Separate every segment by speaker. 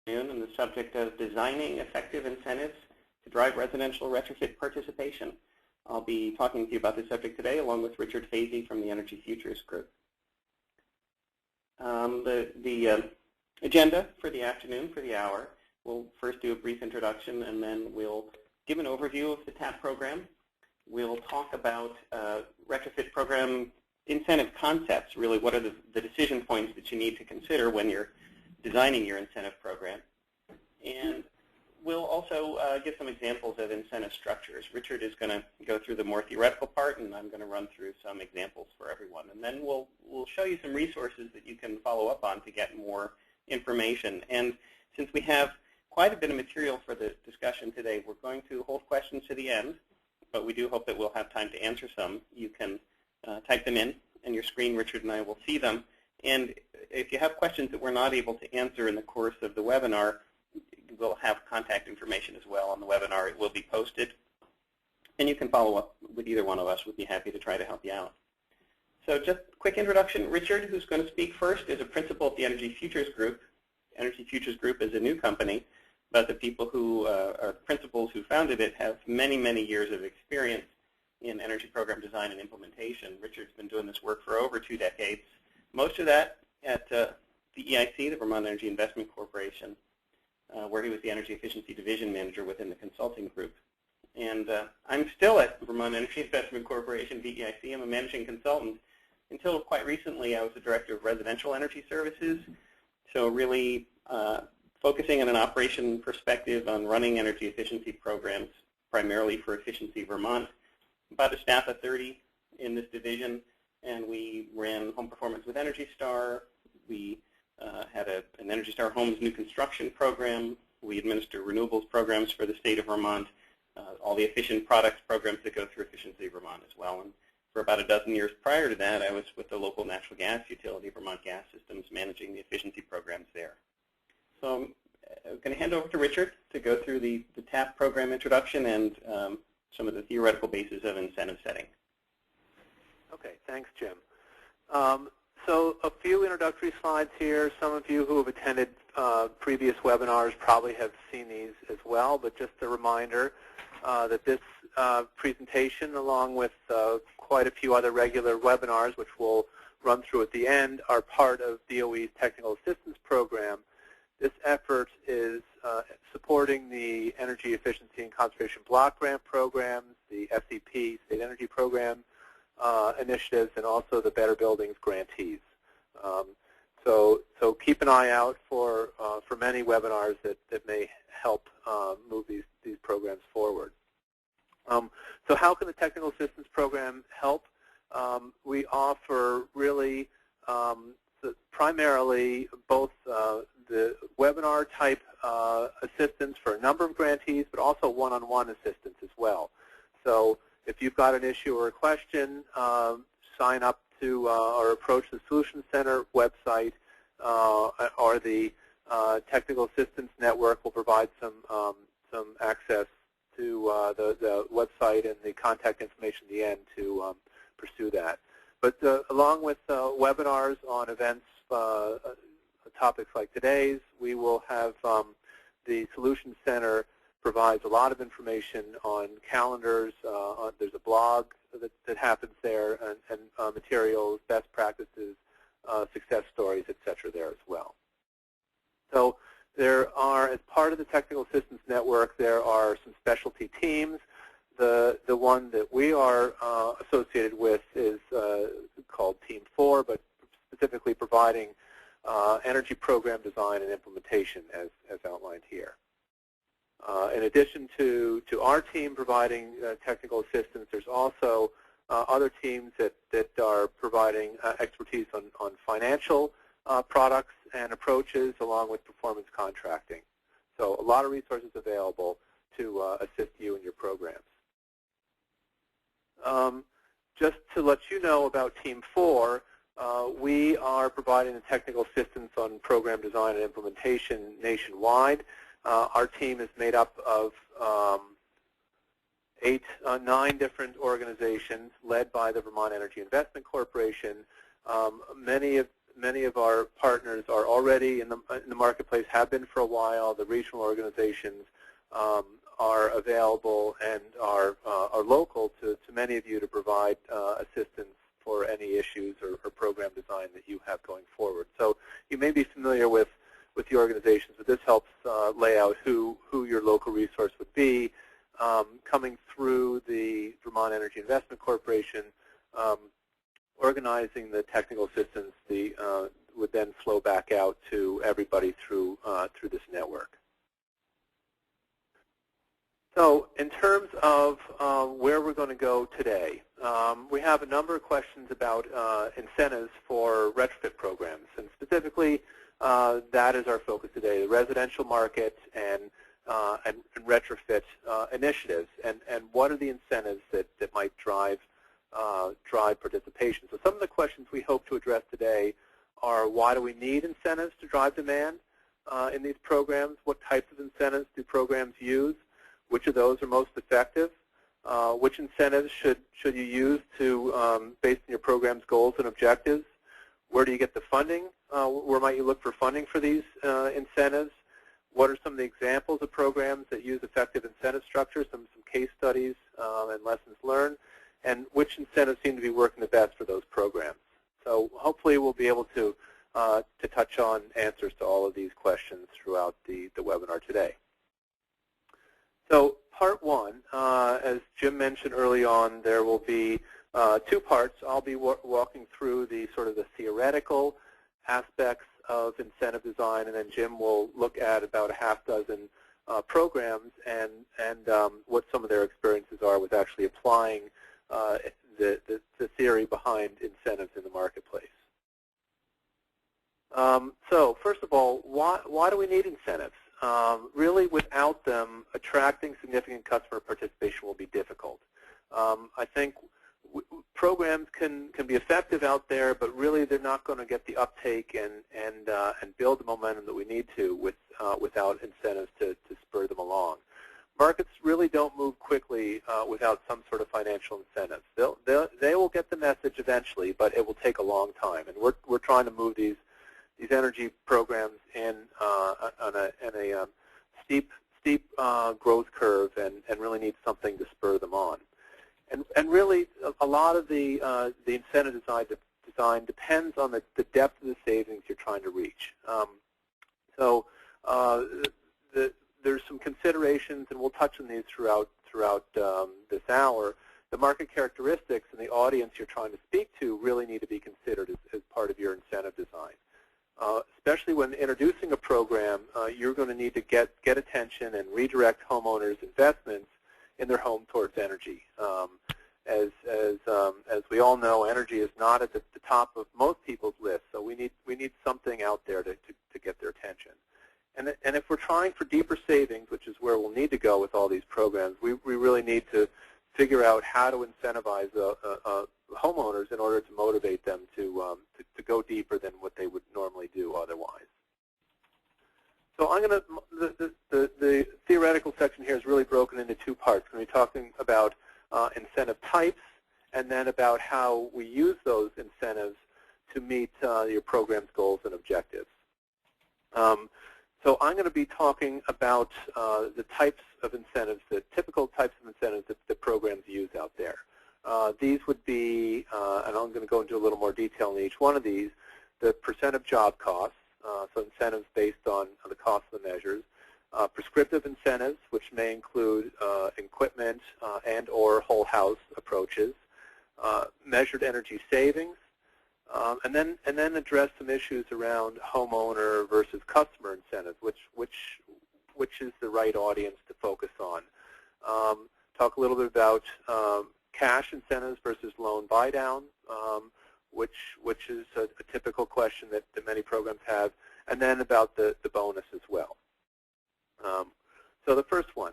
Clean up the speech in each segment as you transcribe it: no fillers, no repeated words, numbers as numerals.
Speaker 1: And the subject of designing effective incentives to drive residential retrofit participation. I'll be talking to you about this subject today along with Richard Fazy from the Energy Futures Group. The agenda for the afternoon, for the hour, we'll first do a brief introduction and then we'll give an overview of the TAP program. We'll talk about retrofit program incentive concepts, really what are the decision points that you need to consider when you're designing your incentive program. And we'll also give some examples of incentive structures. Richard is going to go through the more theoretical part, and I'm going to run through some examples for everyone. And then we'll show you some resources that you can follow up on to get more information. And since we have quite a bit of material for the discussion today, we're going to hold questions to the end, but we do hope that we'll have time to answer some. You can type them in on your screen. Richard and I will see them. And if you have questions that we're not able to answer in the course of the webinar, we'll have contact information as well on the webinar. It will be posted. And you can follow up with either one of us. We'd be happy to try to help you out. So just a quick introduction. Richard, who's going to speak first, is a principal at the Energy Futures Group. Energy Futures Group is a new company, but the people who are principals who founded it have many, many years of experience in energy program design and implementation. Richard's been doing this work for over 2 decades. Most of that at the EIC, the Vermont Energy Investment Corporation, where he was the Energy Efficiency Division Manager within the consulting group. And I'm still at Vermont Energy Investment Corporation, VEIC. I'm a managing consultant. Until quite recently, I was the Director of Residential Energy Services, so really focusing on an operation perspective on running energy efficiency programs, primarily for Efficiency Vermont. About a staff of 30 in this division, and we ran home performance with Energy Star. We had an Energy Star Homes new construction program. We administer renewables programs for the state of Vermont, all the efficient products programs that go through Efficiency Vermont as well. And for about a dozen years prior to that, I was with the local natural gas utility, Vermont Gas Systems, managing the efficiency programs there. So I'm going to hand over to Richard to go through the TAP program introduction and some of the theoretical bases of incentive setting.
Speaker 2: Okay, thanks, Jim. So a few introductory slides here. Some of you who have attended previous webinars probably have seen these as well, but just a reminder that this presentation, along with quite a few other regular webinars, which we'll run through at the end, are part of DOE's Technical Assistance Program. This effort is supporting the Energy Efficiency and Conservation Block Grant programs, the SEP State Energy Program initiatives, and also the Better Buildings grantees. So keep an eye out for many webinars that may help move these programs forward. So how can the Technical Assistance Program help? We offer really primarily both the webinar type assistance for a number of grantees, but also one-on-one assistance as well. So if you've got an issue or a question, sign up to or approach the Solutions Center website, or the Technical Assistance Network will provide some access to the website and the contact information at the end to pursue that. But along with webinars on events, topics like today's, we will have the Solutions Center provides a lot of information on calendars. There's a blog that happens there, and materials, best practices, success stories, etc. there as well. So there are, as part of the Technical Assistance Network, there are some specialty teams. The one that we are associated with is called Team 4, but specifically providing energy program design and implementation as outlined here. In addition to our team providing technical assistance, there's also other teams that are providing expertise on financial products and approaches, along with performance contracting. So a lot of resources available to assist you in your programs. Just to let you know about Team 4, we are providing the technical assistance on program design and implementation nationwide. Our team is made up of 9 different organizations led by the Vermont Energy Investment Corporation. Many of many of our partners are already in the marketplace, have been for a while. The regional organizations are available and are local to many of you to provide assistance for any issues or program design that you have going forward. So you may be familiar with the organizations, but this helps lay out who your local resource would be. Coming through the Vermont Energy Investment Corporation, organizing the technical assistance would then flow back out to everybody through this network. So in terms of where we're going to go today, we have a number of questions about incentives for retrofit programs, and specifically that is our focus today, the residential market and retrofit initiatives, and what are the incentives that might drive participation. So some of the questions we hope to address today are, why do we need incentives to drive demand in these programs? What types of incentives do programs use? Which of those are most effective? Which incentives should you use to based on your program's goals and objectives? Where do you get the funding? Where might you look for funding for these incentives? What are some of the examples of programs that use effective incentive structures, some case studies and lessons learned, and which incentives seem to be working the best for those programs? So hopefully we'll be able to touch on answers to all of these questions throughout the webinar today. So part one, as Jim mentioned early on, there will be two parts. I'll be walking through the sort of the theoretical aspects of incentive design, and then Jim will look at about a half dozen programs and what some of their experiences are with actually applying the theory behind incentives in the marketplace. So first of all, why do we need incentives? Really, without them, attracting significant customer participation will be difficult. I think programs can be effective out there, but really they're not going to get the uptake and build the momentum that we need to without incentives to spur them along. Markets really don't move quickly without some sort of financial incentives. They will get the message eventually, but it will take a long time. And we're trying to move these energy programs in on a steep growth curve and really need something to spur them on. And really, a lot of the incentive design depends on the depth of the savings you're trying to reach. There's some considerations, and we'll touch on these throughout this hour. The market characteristics and the audience you're trying to speak to really need to be considered as part of your incentive design. Especially when introducing a program, you're going to need to get attention and redirect homeowners' investments in their home towards energy. As we all know, energy is not at the top of most people's lists, so we need something out there to get their attention. And if we're trying for deeper savings, which is where we'll need to go with all these programs, we really need to figure out how to incentivize homeowners in order to motivate them to go deeper than what they would normally do otherwise. So I'm going to the theoretical section here is really broken into two parts. We're going to be talking about incentive types, and then about how we use those incentives to meet your program's goals and objectives. So I'm going to be talking about the types of incentives, the typical types of incentives that programs use out there. These would be, and I'm going to go into a little more detail in each one of these, the percent of job costs, so incentives based on the cost of the measures, prescriptive incentives, which may include equipment and or whole house approaches, measured energy savings, and then address some issues around homeowner versus customer incentives, which is the right audience to focus on. Talk a little bit about cash incentives versus loan buy-down, which is a typical question that many programs have, and then about the bonus as well. So the first one,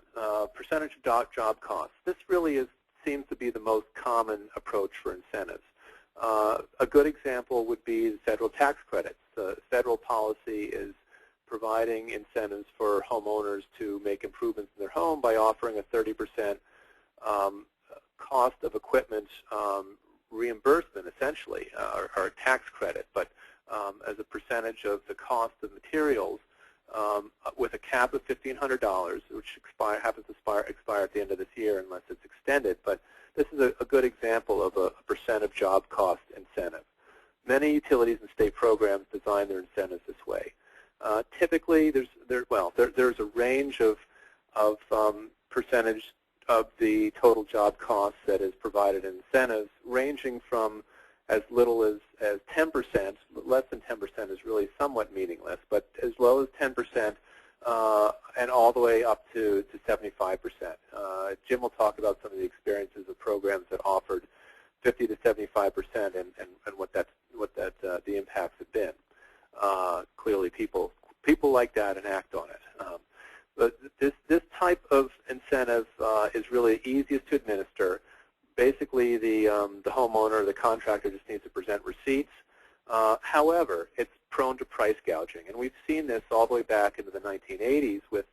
Speaker 2: percentage of job costs. This really seems to be the most common approach for incentives. A good example would be the federal tax credits. The federal policy is providing incentives for homeowners to make improvements in their home by offering a 30% cost of equipment reimbursement, essentially, or a tax credit. But as a percentage of the cost of materials with a cap of $1,500, which happens to expire at the end of this year unless it's extended. But this is a good example of a percent of job cost incentive. Many utilities and state programs design their incentives this way. Typically, there's a range of percentage of the total job cost that is provided in incentives, ranging from as little as 10%. Less than 10% is really somewhat meaningless, but as low as 10% and all the way up to 75%. Jim will talk about some of the experiences of programs that offered 50 to 75% and what the impacts have been. Clearly, people like that and act on it. But this type of incentive is really easiest to administer. Basically, the homeowner or the contractor just needs to present receipts. However, it's prone to price gouging, and we've seen this all the way back into the 1980s with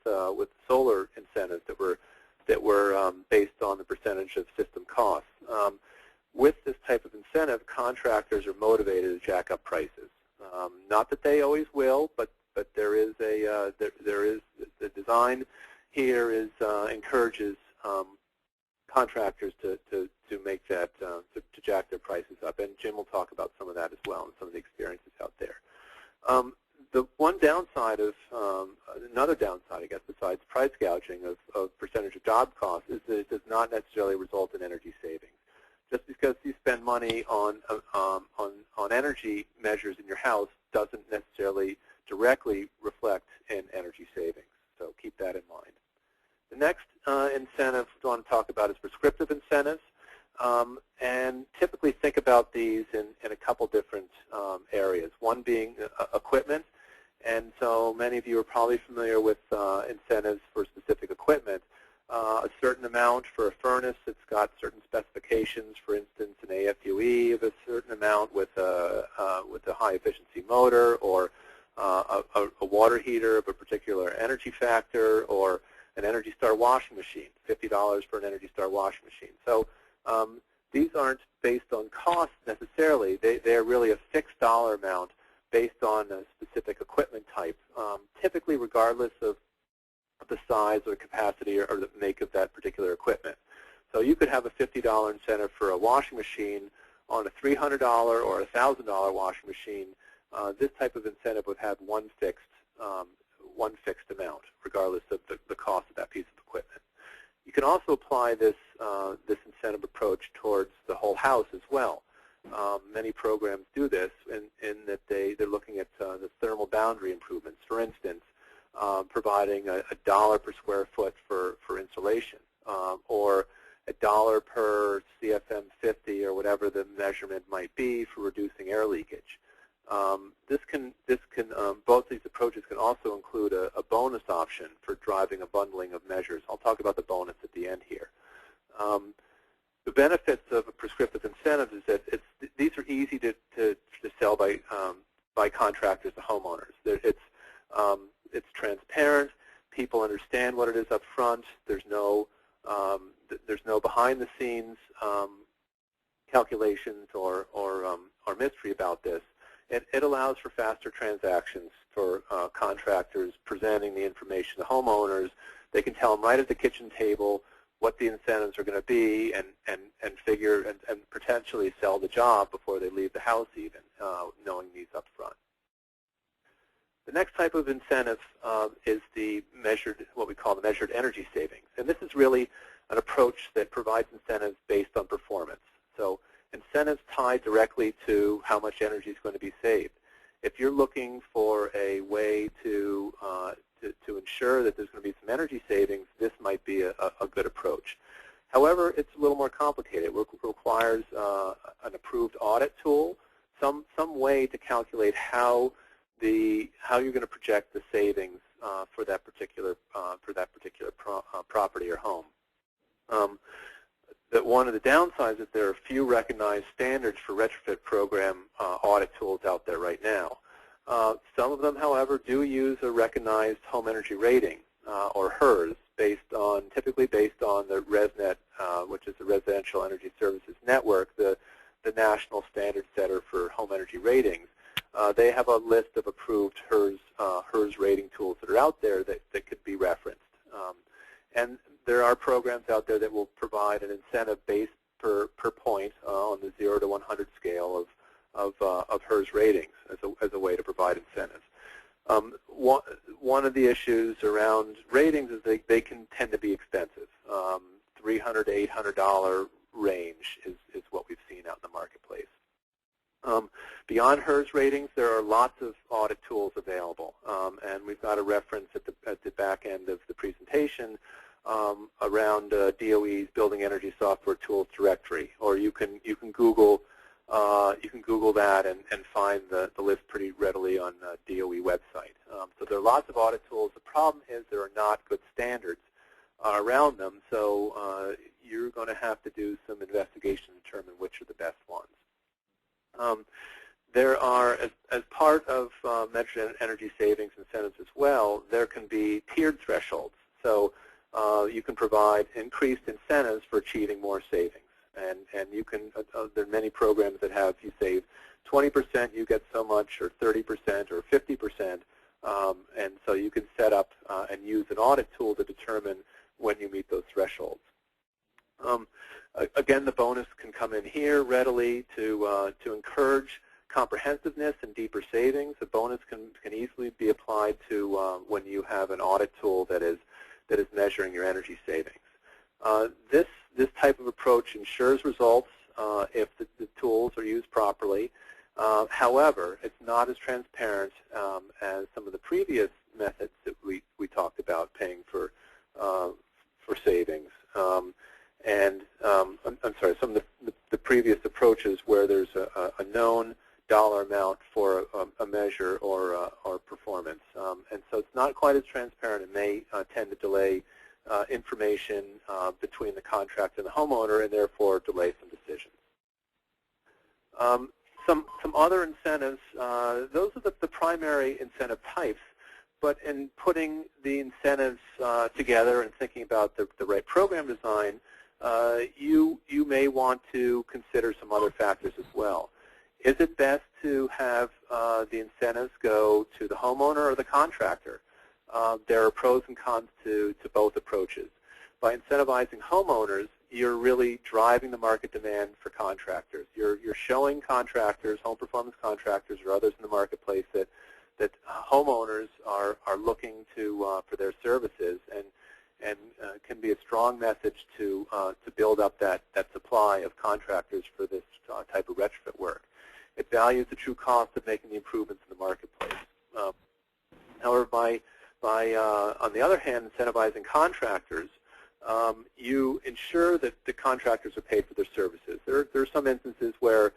Speaker 2: solar incentives that were based on the percentage of system costs. With this type of incentive, contractors are motivated to jack up prices. Not that they always will, but there is the design here encourages contractors to make that to jack their prices up, and Jim will talk about some of that as well and some of the experiences out there. The one downside of another downside, I guess, besides price gouging of percentage of job costs is that it does not necessarily result in energy savings. Just because you spend money on energy measures in your house doesn't necessarily directly reflect in energy savings. So keep that in mind. The next incentive I want to talk about is prescriptive incentives. And typically think about these in a couple different areas. One being equipment. And so many of you are probably familiar with incentives for specific equipment. A certain amount for a furnace that's got certain specifications, for instance, an AFUE of a certain amount with a high efficiency motor, or a water heater of a particular energy factor, or an Energy Star washing machine, $50 for an Energy Star washing machine. So these aren't based on cost necessarily. They're really a fixed dollar amount based on a specific equipment type, typically regardless of the size or capacity or the make of that particular equipment. So you could have a $50 incentive for a washing machine on a $300 or a $1,000 washing machine. This type of incentive would have one fixed amount, regardless of the cost of that piece of equipment. You can also apply this incentive approach towards the whole house as well. Many programs do this in that they're looking at the thermal boundary improvements. For instance, providing a dollar per square foot for insulation, or $1 per CFM 50 or whatever the measurement might be for reducing air leakage. Both these approaches can also include a bonus option for driving a bundling of measures. I'll talk about the bonus at the end here. The benefits of a prescriptive incentive is that these are easy to sell by contractors to homeowners. It's transparent. People understand what it is up front. There's no behind-the-scenes calculations or mystery about this. It allows for faster transactions for contractors presenting the information to homeowners. They can tell them right at the kitchen table what the incentives are going to be and figure and potentially sell the job before they leave the house even, knowing these up front. The next type of incentive is what we call the measured energy savings. And this is really an approach that provides incentives based on performance. So incentives tied directly to how much energy is going to be saved. If you're looking for a way to ensure that there's going to be some energy savings, this might be a good approach. However, it's a little more complicated. It requires an approved audit tool, some way to calculate how you're going to project the savings for that particular property or home. One of the downsides is there are few recognized standards for retrofit program audit tools out there right now. Some of them, however, do use a recognized home energy rating, or HERS, typically based on the ResNet, which is the Residential Energy Services Network, the national standard setter for home energy ratings. they have a list of approved HERS rating tools that are out there that could be referenced. And there are programs out there that will provide an incentive base per point on the 0 to 100 scale of HERS ratings as a way to provide incentives. One of the issues around ratings is they can tend to be expensive. $300 to $800 range is what we've seen out in the marketplace. Beyond HERS ratings, there are lots of audit tools available, and we've got a reference at the back end of the presentation around DOE's Building Energy Software Tools Directory, or you can Google that and find the list pretty readily on the DOE website. So there are lots of audit tools. The problem is there are not good standards around them, so you're going to have to do some investigation to determine which are the best ones. There are, as part of measured energy savings incentives as well, there can be tiered thresholds. So you can provide increased incentives for achieving more savings. And you can, there are many programs that have, you save 20%, you get so much, or 30%, or 50%. And so you can set up and use an audit tool to determine when you meet those thresholds. Again, the bonus can come in here readily to encourage comprehensiveness and deeper savings. The bonus can easily be applied to when you have an audit tool that is measuring your energy savings. This type of approach ensures results if the tools are used properly. However, it's not as transparent as some of the previous methods that we talked about, paying for savings. I'm sorry, some of the previous approaches where there's a known dollar amount for a measure or performance. And so it's not quite as transparent. It may tend to delay information between the contractor and the homeowner, and therefore delay some decisions. Some other incentives, those are the primary incentive types, but in putting the incentives together and thinking about the right program design, you may want to consider some other factors as well. Is it best to have the incentives go to the homeowner or the contractor? There are pros and cons to both approaches. By incentivizing homeowners, you're really driving the market demand for contractors. You're showing contractors, home performance contractors, or others in the marketplace that homeowners are looking for their services, and can be a strong message to build up that supply of contractors for this type of retrofit work. It values the true cost of making the improvements in the marketplace. However, on the other hand, incentivizing contractors, you ensure that the contractors are paid for their services. There are some instances where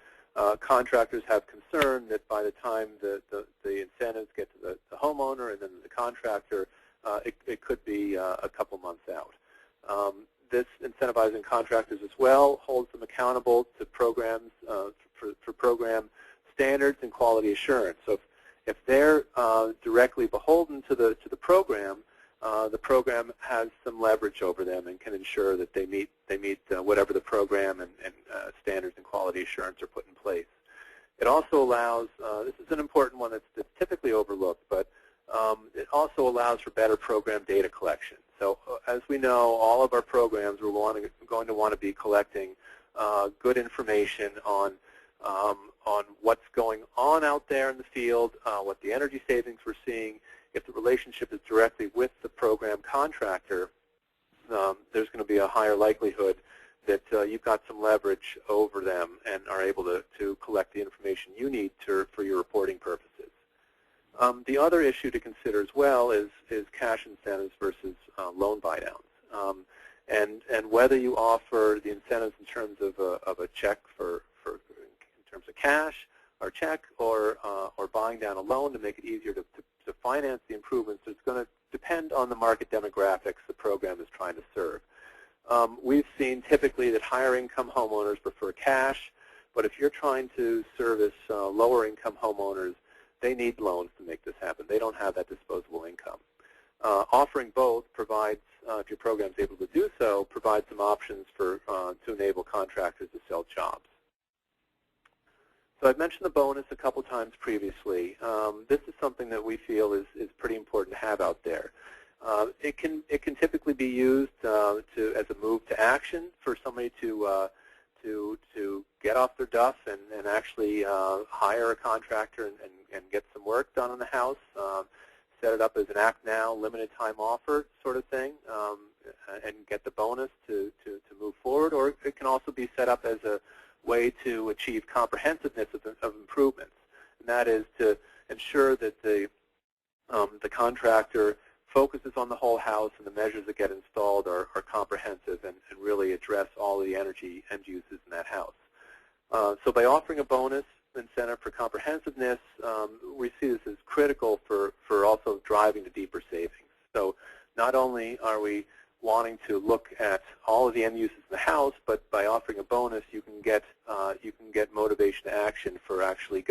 Speaker 2: contractors have concern that by the time the incentives get to the homeowner and then the contractor, it could be a couple months out. This incentivizing contractors as well holds them accountable to programs for program standards and quality assurance. So if they're directly beholden to the program has some leverage over them and can ensure that they meet whatever the program and standards and quality assurance are put in place. It also allows, this is an important one that's typically overlooked, but it also allows for better program data collection. So as we know, all of our programs are going to want to be collecting good information on what's going on out there in the field, what the energy savings we're seeing. If the relationship is directly with the program contractor, there's going to be a higher likelihood that you've got some leverage over them and are able to collect the information you need for your reporting purposes. The other issue to consider as well is cash incentives versus loan buydowns, and whether you offer the incentives in terms of a check in terms of cash or check, or buying down a loan to make it easier to finance the improvements. It's going to depend on the market demographics the program is trying to serve. We've seen typically that higher income homeowners prefer cash, but if you're trying to service lower income homeowners, they need loans to make this happen. They don't have that disposable income. Offering both provides, if your program is able to do so, provides some options to enable contractors to sell jobs. So I've mentioned the bonus a couple times previously. This is something that we feel is pretty important to have out there. It can typically be used as a move to action for somebody to get off their duff and actually hire a contractor and get some work done on the house. Set it up as an act now, limited time offer sort of thing, and get the bonus to move forward. Or it can also be set up as a way to achieve comprehensiveness of improvements, and that is to ensure that the contractor focuses on the whole house and the measures that get installed are comprehensive and really address all of the energy end uses in that house. So by offering a bonus incentive for comprehensiveness, we see this as critical for also driving to deeper savings. So not only are we wanting to look at all of the end uses in the house, but by offering a bonus, you can get motivation to action for actually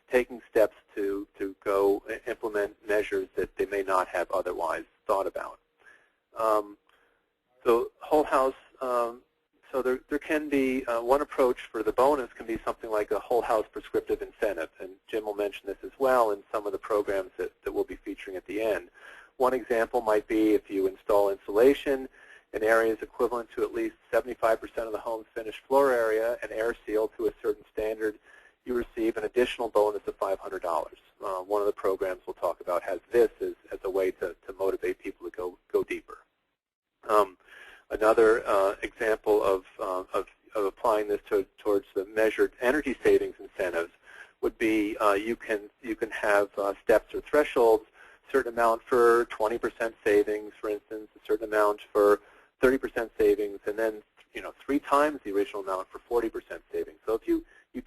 Speaker 2: taking steps to go implement measures that they may not have otherwise thought about. So whole house. So there can be one approach for the bonus can be something like a whole house prescriptive incentive, and Jim will mention this as well in some of the programs that we'll be featuring at the end. One example might be if you install insulation in areas equivalent to at least 75% of the home's finished floor area and air seal to a certain standard, you receive an additional bonus of $500. One of the programs we'll talk about has this as a way to motivate people to go deeper. Another example of applying this towards the measured energy savings incentives would be you can have steps or thresholds, a certain amount for 20% savings, for instance, a certain amount for 30% savings, and then 3 times the original amount for 40% savings. So if you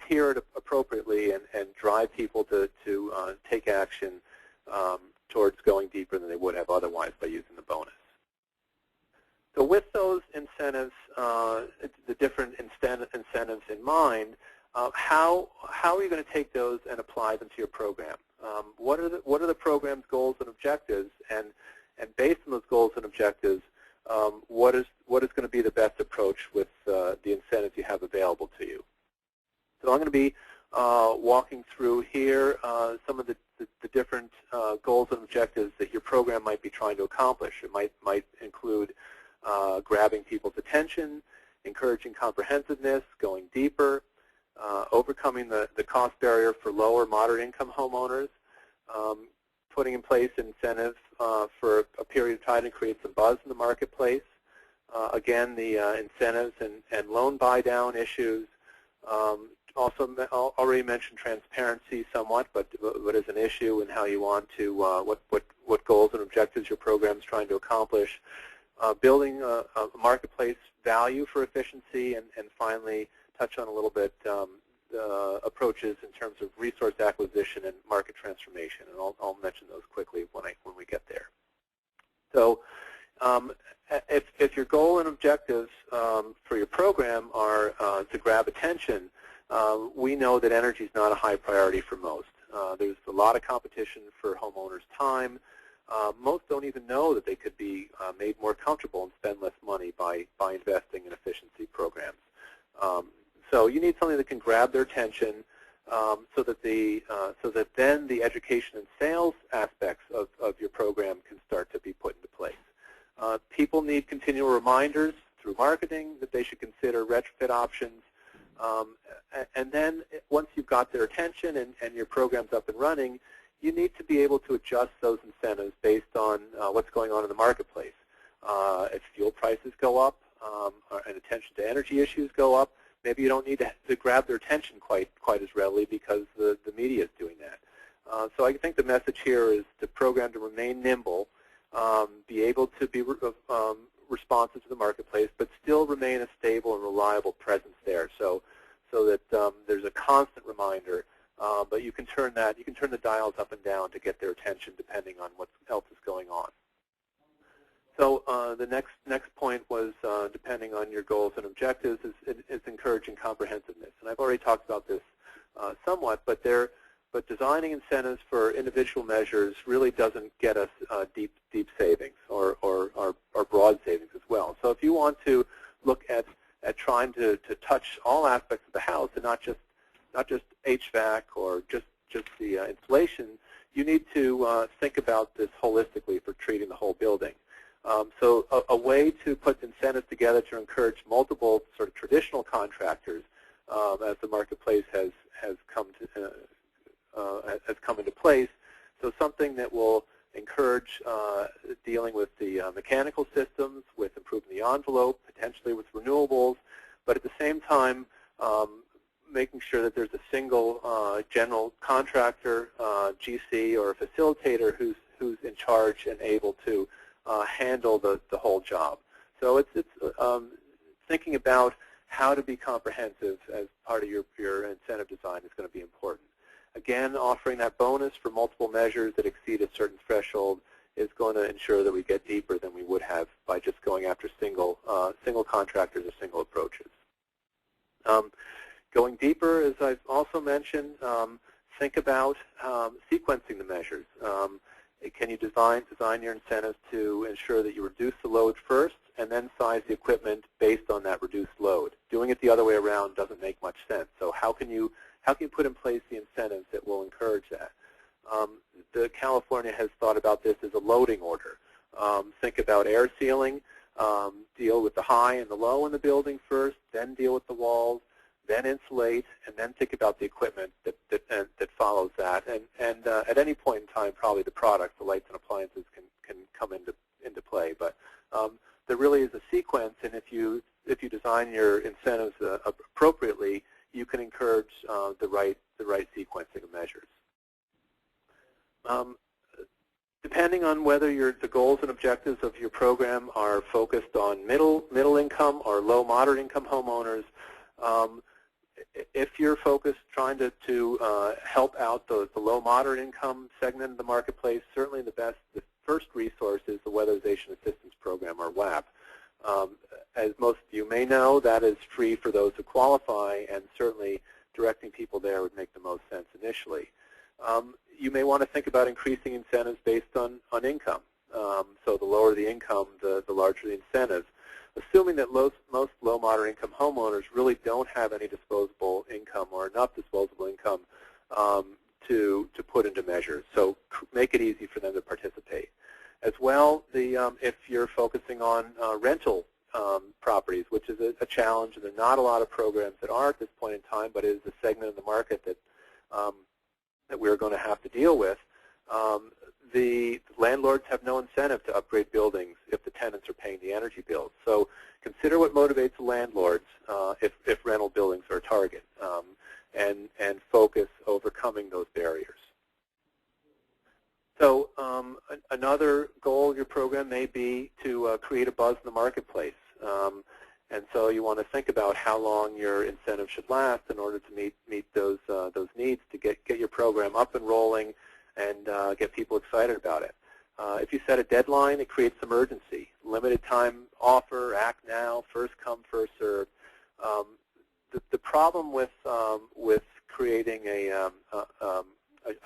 Speaker 2: tier it appropriately and drive people to take action towards going deeper than they would have otherwise by using the bonus. So with those incentives, the different incentives in mind, how are you going to take those and apply them to your program? What are the program's goals and objectives? And based on those goals and objectives, what is going to be the best approach with the incentives you have available to you? So I'm going to be walking through here some of the different goals and objectives that your program might be trying to accomplish. It might include grabbing people's attention, encouraging comprehensiveness, going deeper, overcoming the cost barrier for low or moderate income homeowners, putting in place incentives for a period of time to create some buzz in the marketplace. Again, the incentives and loan buy-down issues. Also, already mentioned transparency somewhat, but as an issue and how you want to, what goals and objectives your program is trying to accomplish. Building a marketplace value for efficiency, and finally touch on a little bit approaches in terms of resource acquisition and market transformation, and I'll mention those quickly when we get there. So if your goal and objectives for your program are to grab attention, we know that energy is not a high priority for most. There's a lot of competition for homeowners' time. Most don't even know that they could be made more comfortable and spend less money by investing in efficiency programs. So you need something that can grab their attention, so that then the education and sales aspects of your program can start to be put into place. People need continual reminders through marketing that they should consider retrofit options. And then once you've got their attention and your program's up and running, you need to be able to adjust those incentives based on what's going on in the marketplace. If fuel prices go up and attention to energy issues go up, maybe you don't need to grab their attention quite as readily because the media is doing that. So I think the message here is the program to remain nimble, be able to be responsive to the marketplace, but still remain a stable and reliable presence there. So that there's a constant reminder. But you can turn the dials up and down to get their attention depending on what else is going on. So the next point was depending on your goals and objectives is encouraging comprehensiveness. And I've already talked about this somewhat, but designing incentives for individual measures really doesn't get us deep savings or broad savings as well. So if you want to look at trying to touch all aspects of the house and not just HVAC or just the installation, you need to think about this holistically for treating the whole building. So a way to put incentives together to encourage multiple sort of traditional contractors as the marketplace has come into place. So something that will encourage dealing with the mechanical systems, with improving the envelope, potentially with renewables, but at the same time making sure that there's a single general contractor, GC, or a facilitator who's in charge and able to handle the whole job. So it's thinking about how to be comprehensive as part of your incentive design is going to be important. Again, offering that bonus for multiple measures that exceed a certain threshold is going to ensure that we get deeper than we would have by just going after single contractors or single approaches. Going deeper, as I've also mentioned, think about sequencing the measures. Can you design your incentives to ensure that you reduce the load first and then size the equipment based on that reduced load? Doing it the other way around doesn't make much sense. So how can you put in place the incentives that will encourage that? California has thought about this as a loading order. Think about air sealing, deal with the high and the low in the building first, then deal with the walls, then insulate, and then think about the equipment that follows that. And at any point in time, probably the products, the lights and appliances can come into play. But there really is a sequence, and if you design your incentives appropriately, you can encourage the right sequencing of measures. Depending on whether the goals and objectives of your program are focused on middle income or low moderate income homeowners, if you're focused trying to help out the low moderate income segment of the marketplace, certainly the first resource is the Weatherization Assistance Program, or WAP. As most of you may know, that is free for those who qualify, and certainly directing people there would make the most sense initially. You may want to think about increasing incentives based on income. So the lower the income, the larger the incentive. Assuming that most low moderate income homeowners really don't have any disposable income or enough disposable income to put into measures. So make it easy for them to participate. As well, if you're focusing on rental properties, which is a challenge, and there are not a lot of programs that are at this point in time, but it is a segment of the market that we're going to have to deal with. The landlords have no incentive to upgrade buildings if the tenants are paying the energy bills. So consider what motivates the landlords if rental buildings are a target, and focus overcoming those barriers. So another goal of your program may be to create a buzz in the marketplace. And so you want to think about how long your incentive should last in order to meet those needs to get your program up and rolling and get people excited about it. If you set a deadline, it creates some urgency. Limited time offer, act now, first come, first serve. The problem with creating a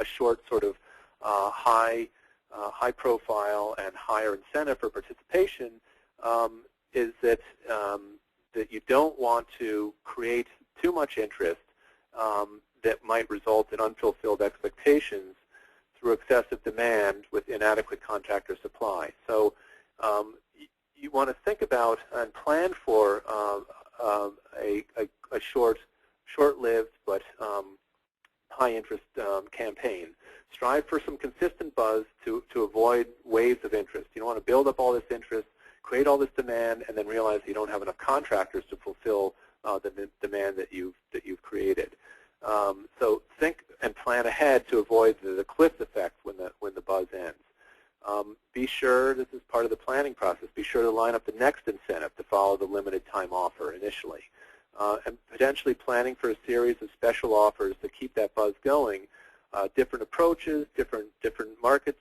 Speaker 2: short sort of high profile and higher incentive for participation is that you don't want to create too much interest that might result in unfulfilled expectations through excessive demand with inadequate contractor supply. So you want to think about and plan for a short-lived but high-interest campaign. Strive for some consistent buzz to avoid waves of interest. You don't want to build up all this interest, create all this demand, and then realize you don't have enough contractors to fulfill the demand that you've created. So think and plan ahead to avoid the cliff effect when the buzz ends. Be sure, this is part of the planning process, be sure to line up the next incentive to follow the limited time offer initially. And potentially planning for a series of special offers to keep that buzz going. Different approaches, different markets,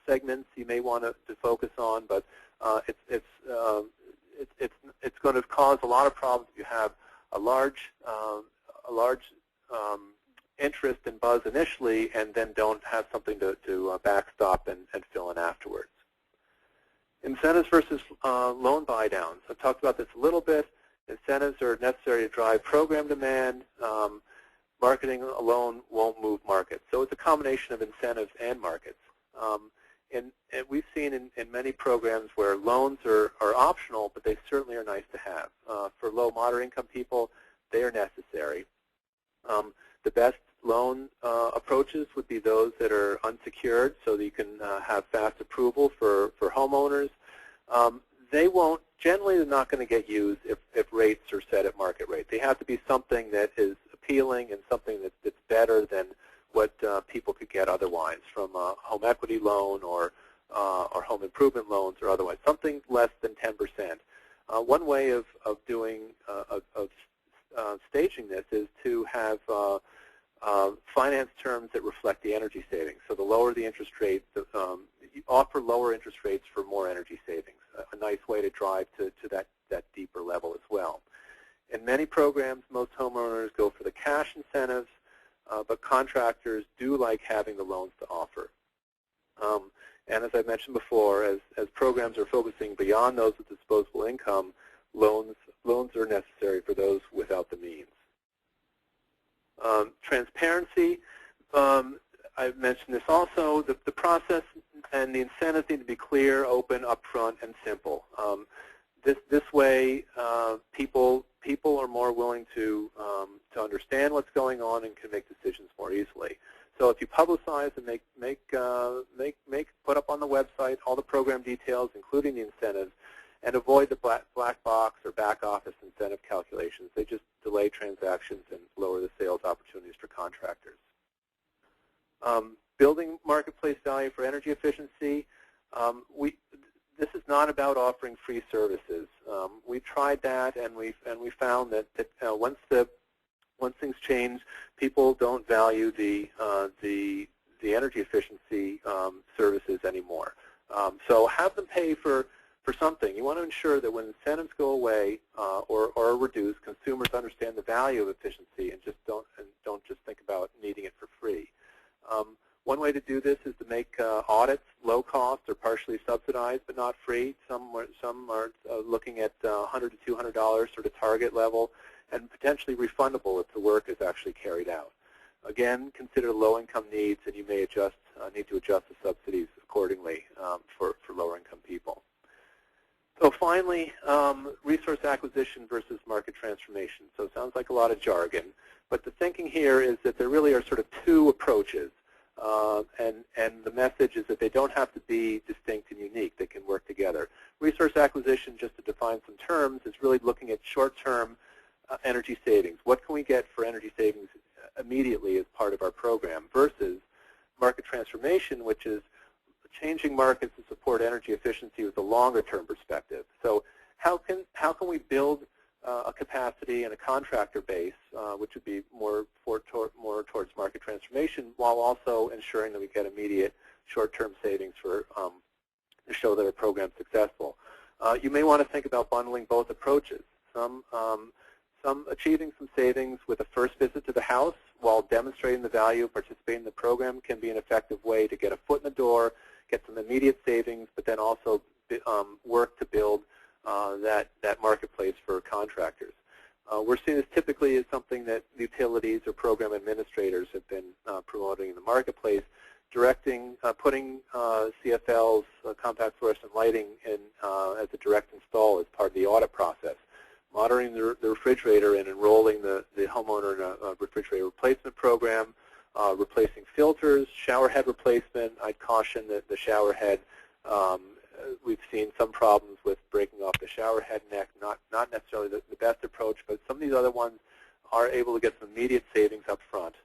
Speaker 2: segments you may want to focus on, but it's going to cause a lot of problems if you have a large interest and buzz initially, and then don't have something to backstop and fill in afterwards. Incentives versus loan buy-downs. I've talked about this a little bit. Incentives are necessary to drive program demand. Marketing alone won't move markets. So it's a combination of incentives and markets. And we've seen in many programs where loans are optional, but they certainly are nice to have. For low, moderate income people, they are necessary. The best loan approaches would be those that are unsecured, so that you can have fast approval for homeowners. They won't, generally they're not going to get used if rates are set at market rate. They have to be something that is appealing and something that's better than what people could get otherwise from a home equity loan or home improvement loans or otherwise, something less than 10%. One way of staging this is to have finance terms that reflect the energy savings. So the lower the interest rate, you offer lower interest rates for more energy savings, a nice way to drive to that deeper level as well. In many programs, most homeowners go for the cash incentives, but contractors do like having the loans to offer. And as I mentioned before, as programs are focusing beyond those with disposable income, loans are necessary for those without the means. Transparency, I've mentioned this also. The process and the incentives need to be clear, open, upfront, and simple. This way, people are more willing to understand what's going on and can make decisions more easily. So if you publicize and put up on the website all the program details, including the incentives, and avoid the black box or back office incentive calculations, they just delay transactions and lower the sales opportunities for contractors. Building marketplace value for energy efficiency. This is not about offering free services. We've tried that, and we found that once things change, people don't value the energy efficiency services anymore. So have them pay for something. You want to ensure that when incentives go away or are reduced, consumers understand the value of efficiency and don't just think about needing it for free. One way to do this is to make audits low cost or partially subsidized but not free. Some are looking at $100 to $200 sort of target level and potentially refundable if the work is actually carried out. Again, consider low-income needs, and you may need to adjust the subsidies accordingly for lower-income people. So finally, resource acquisition versus market transformation. So it sounds like a lot of jargon, but the thinking here is that there really are sort of two approaches. And the message is that they don't have to be distinct and unique. They can work together. Resource acquisition, just to define some terms, is really looking at short-term energy savings. What can we get for energy savings immediately as part of our program versus market transformation, which is changing markets to support energy efficiency with a longer-term perspective. So how can we build a capacity and a contractor base, which would be more towards market transformation, while also ensuring that we get immediate short-term savings to show that our program is successful. You may want to think about bundling both approaches. Some achieving some savings with a first visit to the house while demonstrating the value of participating in the program can be an effective way to get a foot in the door, get some immediate savings, but then also work to build that marketplace for contractors. We're seeing this typically as something that utilities or program administrators have been promoting in the marketplace, putting CFLs, compact fluorescent lighting, in as a direct install as part of the audit process, monitoring the refrigerator and enrolling the homeowner in a refrigerator replacement program, replacing filters, shower head replacement. I'd caution that the shower head, we've seen some problems with breaking off the shower head neck, not necessarily the best approach, but some of these other ones are able to get some immediate savings up front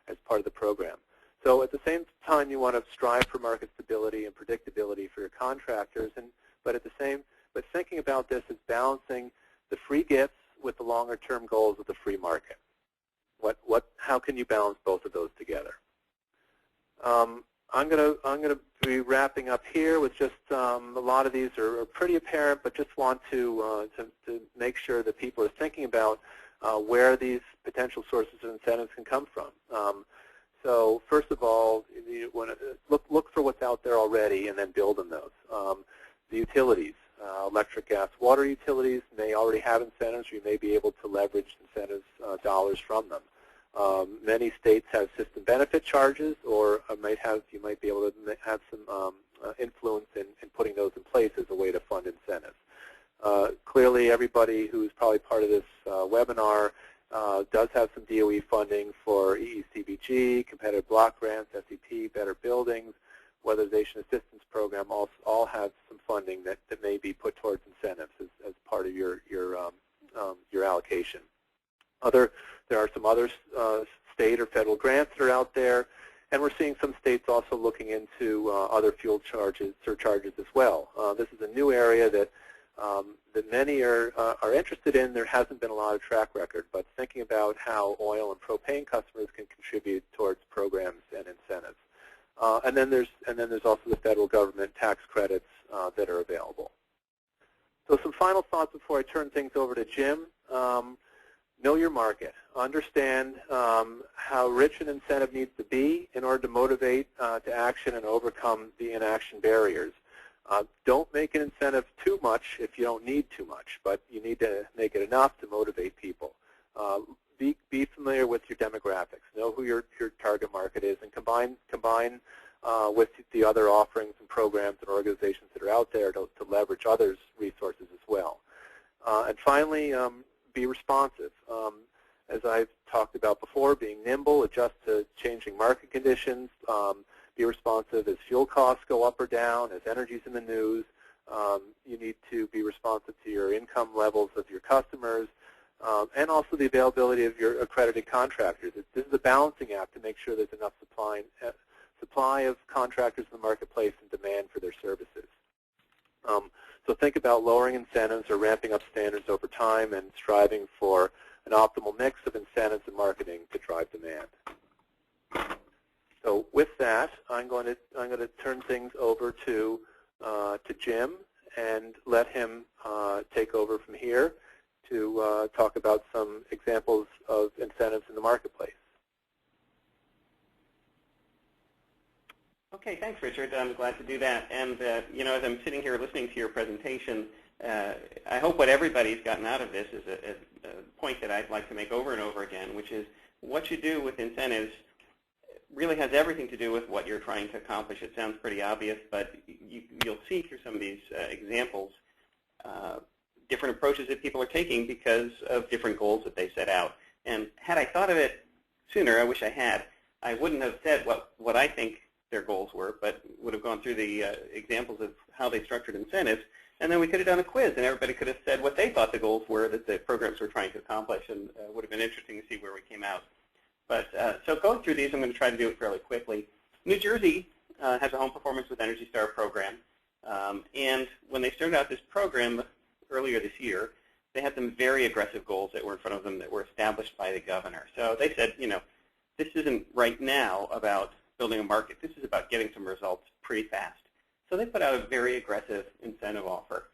Speaker 2: as part of the program. So at the same time, you want to strive for market stability and predictability for your contractors, but thinking about this as balancing the free gifts with the longer-term goals of the free market. How can you balance both of those together? I'm gonna be wrapping up here with just a lot of these are pretty apparent, but just want to make sure that people are thinking about where these potential sources of incentives can come from. So first of all, you want to look for what's out there already and then build on those. The utilities. electric, gas, water utilities may already have incentives, or you may be able to leverage incentives dollars from them. Many states have system benefit charges, or you might be able to have some influence in putting those in place as a way to fund incentives. Clearly, everybody who's probably part of this webinar does have some DOE funding for EECBG, competitive block grants, SEP, better buildings, weatherization assistance program. All have some funding that may be put towards incentives as part of your allocation. There are some other state or federal grants that are out there, and we're seeing some states also looking into other fuel surcharges as well. This is a new area that many are interested in. There hasn't been a lot of track record, but thinking about how oil and propane customers can contribute towards programs and incentives. And then there's also the federal government tax credits that are available. So some final thoughts before I turn things over to Jim. Know your market. Understand how rich an incentive needs to be in order to motivate to action and overcome the inaction barriers. Don't make an incentive too much if you don't need too much, but you need to make it enough to motivate people. Be familiar with your demographics. Know who your target market is, and combine with the other offerings and programs and organizations that are out there to leverage others' resources as well. And finally, be responsive. As I've talked about before, being nimble, adjust to changing market conditions, be responsive as fuel costs go up or down, as energy's in the news. You need to be responsive to your income levels of your customers, and also the availability of your accredited contractors. This is a balancing act to make sure there's enough supply of contractors in the marketplace and demand for their services. So think about lowering incentives or ramping up standards over time and striving for an optimal mix of incentives and marketing to drive demand. So with that, I'm going to turn things over to Jim and let him take over from here to talk about some examples of incentives in the marketplace.
Speaker 1: Okay, thanks, Richard. I'm glad to do that. And you know, as I'm sitting here listening to your presentation, I hope what everybody's gotten out of this is a point that I'd like to make over and over again, which is what you do with incentives really has everything to do with what you're trying to accomplish. It sounds pretty obvious, but you'll see through some of these examples different approaches that people are taking because of different goals that they set out. And had I thought of it sooner, I wish I had, I wouldn't have said what I think their goals were, but would have gone through the examples of how they structured incentives, and then we could have done a quiz, and everybody could have said what they thought the goals were that the programs were trying to accomplish, and it would have been interesting to see where we came out. But so going through these, I'm going to try to do it fairly quickly. New Jersey has a Home Performance with Energy Star program, and when they started out this program earlier this year, they had some very aggressive goals that were in front of them that were established by the governor. So they said, you know, this isn't right now about building a market. This is about getting some results pretty fast. So they put out a very aggressive incentive offer,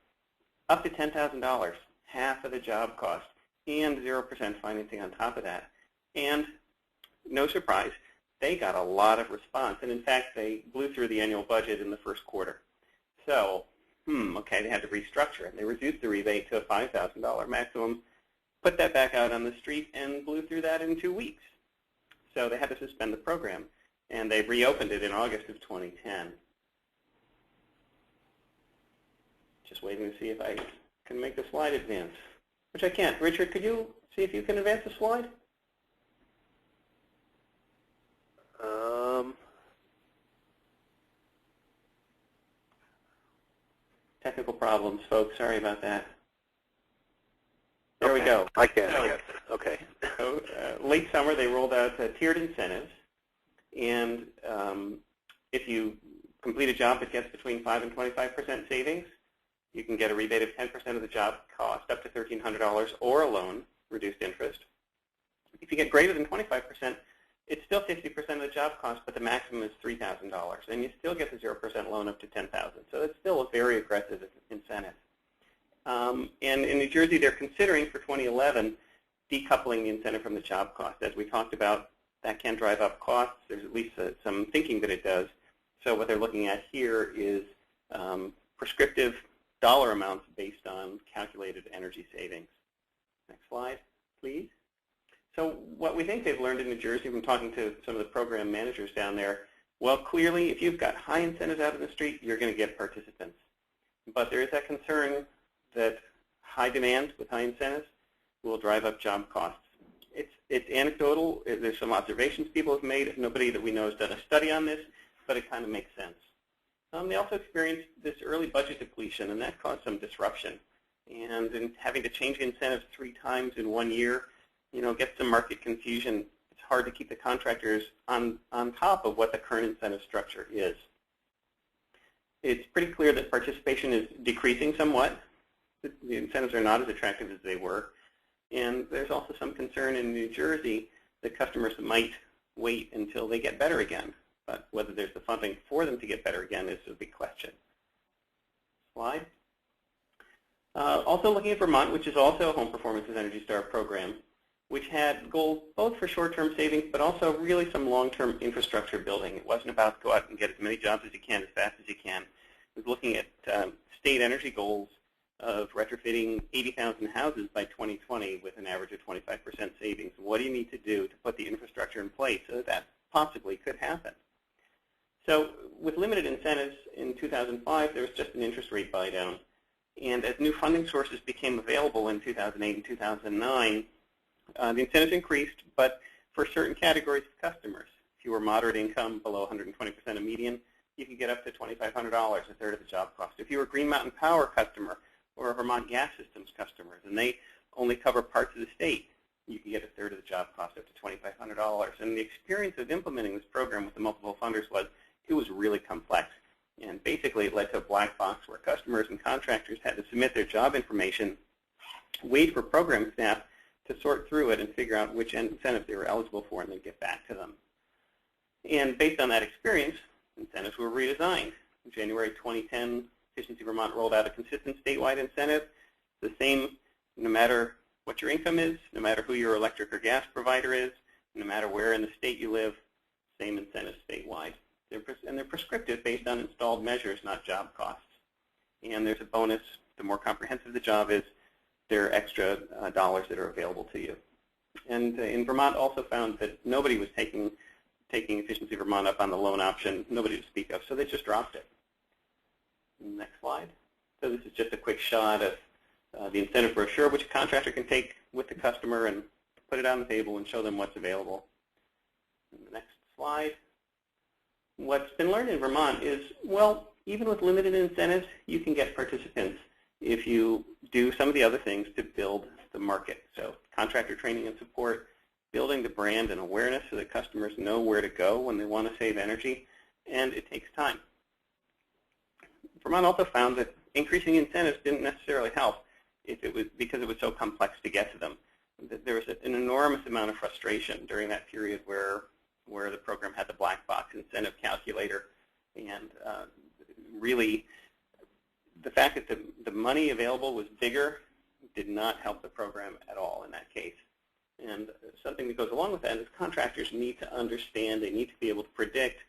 Speaker 1: up to $10,000, half of the job cost, and 0% financing on top of that. And no surprise, they got a lot of response. And in fact, they blew through the annual budget in the first quarter. So, okay, they had to restructure it. They reduced the rebate to a $5,000 maximum, put that back out on the street, and blew through that in 2 weeks. So they had to suspend the program, and they reopened it in August of 2010. Just waiting to see if I can make the slide advance, which I can't. Richard, could you see if you can advance the slide? Technical problems, folks. Sorry about that. There we go.
Speaker 2: I can. Okay.
Speaker 1: So, late summer, they rolled out tiered incentives, and if you complete a job that gets between 5 and 25% savings, you can get a rebate of 10% of the job cost, up to $1,300, or a loan, reduced interest. If you get greater than 25%, it's still 50% of the job cost, but the maximum is $3,000, and you still get the 0% loan up to $10,000. So it's still a very aggressive incentive. And in New Jersey, they're considering for 2011 decoupling the incentive from the job cost. As we talked about, that can drive up costs. There's at least some thinking that it does. So what they're looking at here is prescriptive dollar amounts based on calculated energy savings. Next slide, please. So what we think they've learned in New Jersey from talking to some of the program managers down there, well, clearly, if you've got high incentives out in the street, you're going to get participants. But there is that concern that high demand with high incentives will drive up job costs. It's anecdotal. There's some observations people have made. Nobody that we know has done a study on this, but it kind of makes sense. They also experienced this early budget depletion, and that caused some disruption. And in having to change incentives 3 times in 1 year, gets some market confusion. It's hard to keep the contractors on top of what the current incentive structure is. It's pretty clear that participation is decreasing somewhat. The incentives are not as attractive as they were. And there's also some concern in New Jersey that customers might wait until they get better again. But whether there's the funding for them to get better again is a big question. Slide. Also looking at Vermont, which is also a Home Performance's Energy Star program, which had goals both for short-term savings, but also really some long-term infrastructure building. It wasn't about go out and get as many jobs as you can, as fast as you can. It was looking at state energy goals of retrofitting 80,000 houses by 2020 with an average of 25% savings. What do you need to do to put the infrastructure in place so that that possibly could happen? So with limited incentives in 2005, there was just an interest rate buy-down. And as new funding sources became available in 2008 and 2009, the incentives increased, but for certain categories of customers. If you were moderate income, below 120% of median, you could get up to $2,500, a third of the job cost. If you were a Green Mountain Power customer or a Vermont Gas Systems customer, and they only cover parts of the state, you could get a third of the job cost up to $2,500. And the experience of implementing this program with the multiple funders was, it was really complex. And basically, it led to a black box where customers and contractors had to submit their job information, wait for program staff to sort through it and figure out which incentives they were eligible for, and then get back to them. And based on that experience, incentives were redesigned. In January 2010, Efficiency Vermont rolled out a consistent statewide incentive, the same no matter what your income is, no matter who your electric or gas provider is, no matter where in the state you live, same incentives statewide. They're prescriptive based on installed measures, not job costs. And there's a bonus. The more comprehensive the job is, there are extra dollars that are available to you. And in Vermont also found that nobody was taking Efficiency Vermont up on the loan option, nobody to speak of, so they just dropped it. Next slide. So this is just a quick shot of the incentive brochure, which a contractor can take with the customer and put it on the table and show them what's available. And the next slide. What's been learned in Vermont is, well, even with limited incentives, you can get participants if you do some of the other things to build the market. So contractor training and support, building the brand and awareness so that customers know where to go when they want to save energy, and it takes time. Vermont also found that increasing incentives didn't necessarily help because it was so complex to get to them. There was an enormous amount of frustration during that period where the program had the black box incentive calculator, and really the fact that the money available was bigger did not help the program at all in that case. And something that goes along with that is contractors need to understand, they need to be able to predict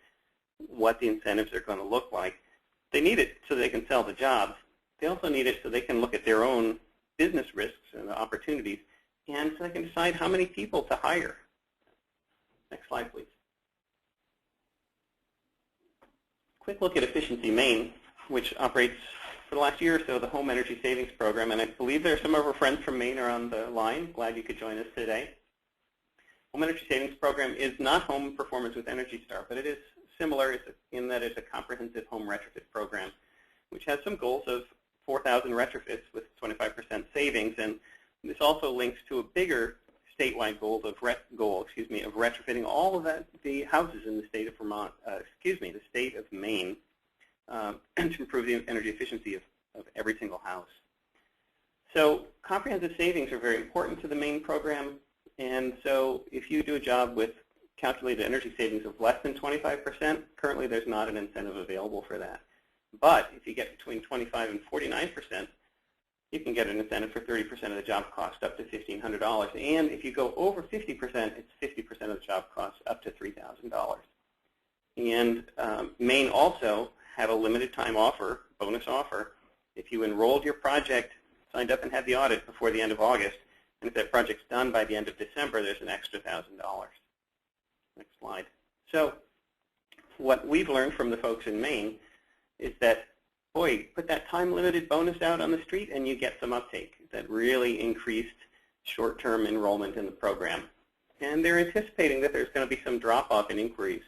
Speaker 1: what the incentives are going to look like. They need it so they can sell the jobs. They also need it so they can look at their own business risks and opportunities, and so they can decide how many people to hire. Next slide, please. Quick look at Efficiency Maine, which operates for the last year or so the Home Energy Savings Program, and I believe there are some of our friends from Maine are on the line. Glad you could join us today. Home Energy Savings Program is not Home Performance with Energy Star, but it is similar in that it's a comprehensive home retrofit program, which has some goals of 4,000 retrofits with 25% savings, and this also links to a bigger statewide goal of retrofitting all of the houses in the state of Vermont, the state of Maine, to improve the energy efficiency of every single house. So comprehensive savings are very important to the Maine program, and so if you do a job with calculated energy savings of less than 25%, currently there's not an incentive available for that. But if you get between 25 and 49%, you can get an incentive for 30% of the job cost up to $1,500. And if you go over 50%, it's 50% of the job cost up to $3,000. And Maine also had a limited time offer, bonus offer. If you enrolled your project, signed up and had the audit before the end of August, and if that project's done by the end of December, there's an extra $1,000. Next slide. So what we've learned from the folks in Maine is that, boy, put that time-limited bonus out on the street and you get some uptake. That really increased short-term enrollment in the program. And they're anticipating that there's going to be some drop-off in inquiries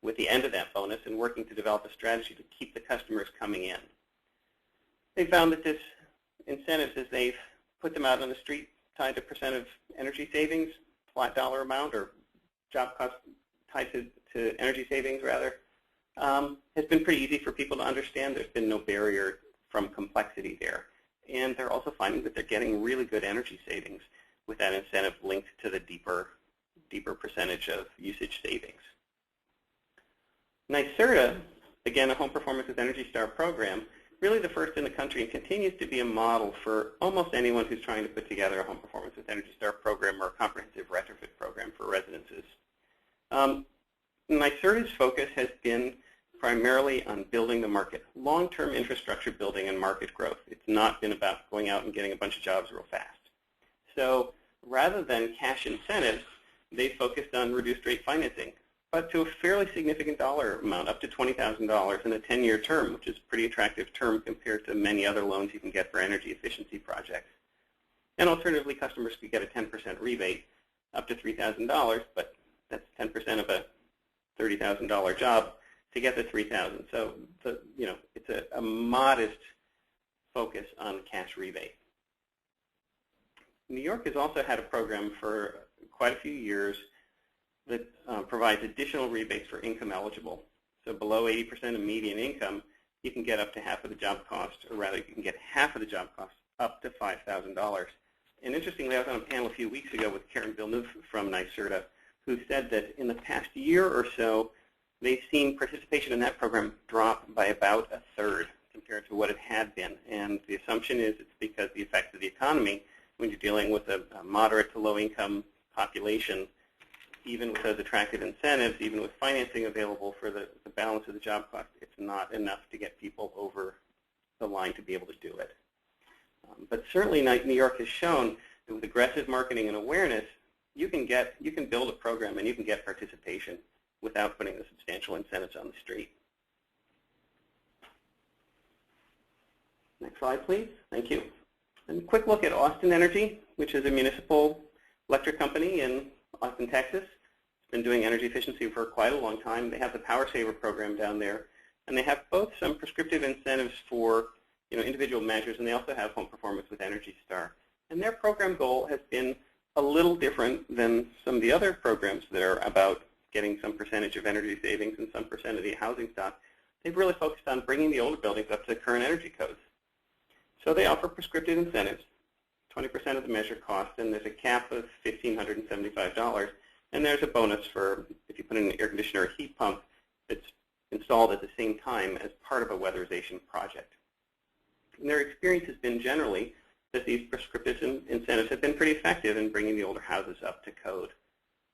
Speaker 1: with the end of that bonus and working to develop a strategy to keep the customers coming in. They found that this incentives, as they've put them out on the street, tied to percent of energy savings, flat dollar amount, or job cost tied to energy savings, rather, has been pretty easy for people to understand. There's been no barrier from complexity there. And they're also finding that they're getting really good energy savings with that incentive linked to the deeper percentage of usage savings. NYSERDA, again, a Home Performance with Energy Star program, really the first in the country and continues to be a model for almost anyone who's trying to put together a Home Performance with Energy Star program or a comprehensive retrofit program for residences. NYSERDA's focus has been primarily on building the market, long-term infrastructure building and market growth. It's not been about going out and getting a bunch of jobs real fast. So rather than cash incentives, they focused on reduced rate financing, but to a fairly significant dollar amount, up to $20,000 in a 10-year term, which is a pretty attractive term compared to many other loans you can get for energy efficiency projects. And alternatively, customers could get a 10% rebate up to $3,000, but that's 10% of a $30,000 job to get the $3,000. So it's a modest focus on cash rebate. New York has also had a program for quite a few years that provides additional rebates for income eligible. So below 80% of median income, you can get up to half of the job cost, or rather, you can get half of the job cost up to $5,000. And interestingly, I was on a panel a few weeks ago with Karen Villeneuve from NYSERDA, who said that in the past year or so, they've seen participation in that program drop by about a third compared to what it had been. And the assumption is it's because the effects of the economy, when you're dealing with a moderate to low income population, even with those attractive incentives, even with financing available for the balance of the job cost, it's not enough to get people over the line to be able to do it. But certainly New York has shown that with aggressive marketing and awareness, you can build a program and you can get participation without putting the substantial incentives on the street. Next slide, please. Thank you. And a quick look at Austin Energy, which is a municipal electric company in Austin, Texas. It's been doing energy efficiency for quite a long time. They have the Power Saver program down there, and they have both some prescriptive incentives for individual measures, and they also have Home Performance with Energy Star. And their program goal has been a little different than some of the other programs that are about getting some percentage of energy savings and some percent of the housing stock. They've really focused on bringing the older buildings up to the current energy codes. So they offer prescriptive incentives, 20% of the measured cost, and there's a cap of $1,575. And there's a bonus for if you put in an air conditioner or heat pump that's installed at the same time as part of a weatherization project. And their experience has been generally that these prescriptive incentives have been pretty effective in bringing the older houses up to code.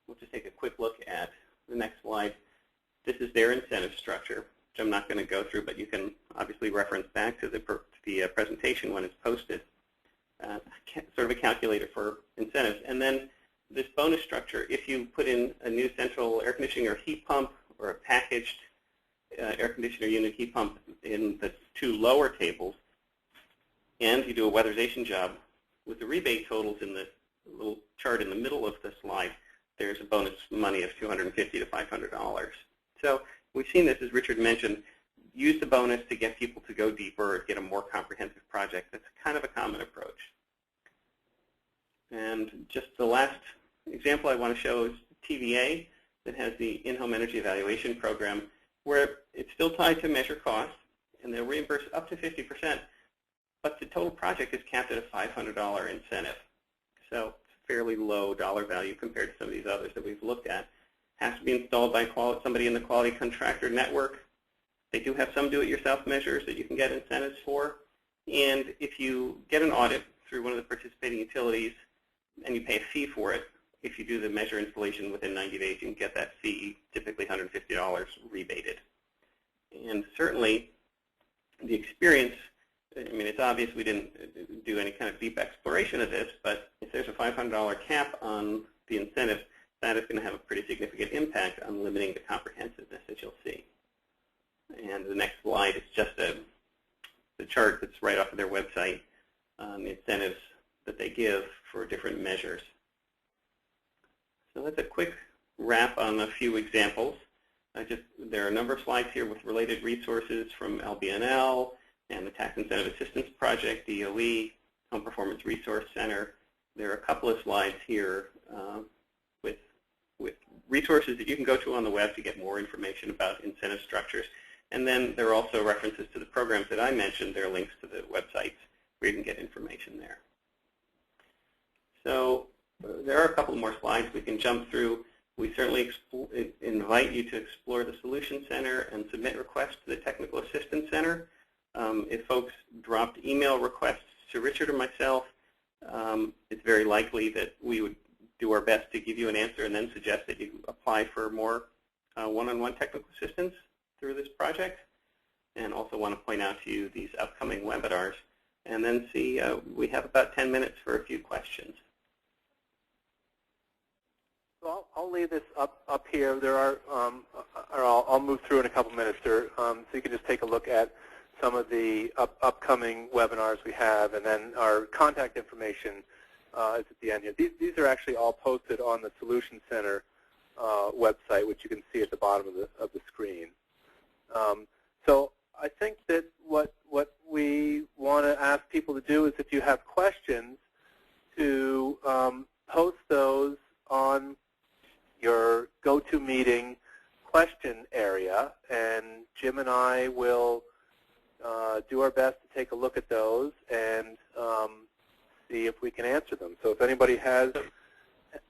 Speaker 1: We'll just take a quick look at the next slide. This is their incentive structure, which I'm not going to go through, but you can obviously reference back to the presentation when it's posted. Sort of a calculator for incentives. And then this bonus structure, if you put in a new central air conditioning or heat pump or a packaged air conditioner unit heat pump in the two lower tables, and you do a weatherization job, with the rebate totals in the little chart in the middle of the slide, there's a bonus money of $250 to $500. So we've seen this, as Richard mentioned, use the bonus to get people to go deeper or get a more comprehensive project. That's kind of a common approach. And just the last example I want to show is TVA that has the in-home energy evaluation program, where it's still tied to measure cost, and they'll reimburse up to 50%, but the total project is capped at a $500 incentive. So it's a fairly low dollar value compared to some of these others that we've looked at. Has to be installed by somebody in the quality contractor network. They do have some do-it-yourself measures that you can get incentives for. And if you get an audit through one of the participating utilities and you pay a fee for it, if you do the measure installation within 90 days, you can get that fee, typically $150 rebated. And certainly the experience I mean, it's obvious we didn't do any kind of deep exploration of this, but if there's a $500 cap on the incentive, that is going to have a pretty significant impact on limiting the comprehensiveness that you'll see. And the next slide is just the chart that's right off of their website on the incentives that they give for different measures. So that's a quick wrap on a few examples. There are a number of slides here with related resources from LBNL and the Tax Incentive Assistance Project, DOE, Home Performance Resource Center. There are a couple of slides here with resources that you can go to on the web to get more information about incentive structures. And then there are also references to the programs that I mentioned. There are links to the websites where you can get information there. So there are a couple more slides we can jump through. We certainly invite you to explore the Solution Center and submit requests to the Technical Assistance Center. If folks dropped email requests to Richard or myself, it's very likely that we would do our best to give you an answer and then suggest that you apply for more one-on-one technical assistance through this project. And also want to point out to you these upcoming webinars. And then see, we have about 10 minutes for a few questions.
Speaker 2: So I'll leave this up here. There are, or I'll move through in a couple minutes, so you can just take a look at some of the upcoming webinars we have, and then our contact information is at the end here. These are actually all posted on the Solution Center website, which you can see at the bottom of the screen. So I think that what we want to ask people to do is, if you have questions, to post those on your GoToMeeting question area, and Jim and I will do our best to take a look at those and see if we can answer them. So if anybody has...
Speaker 1: It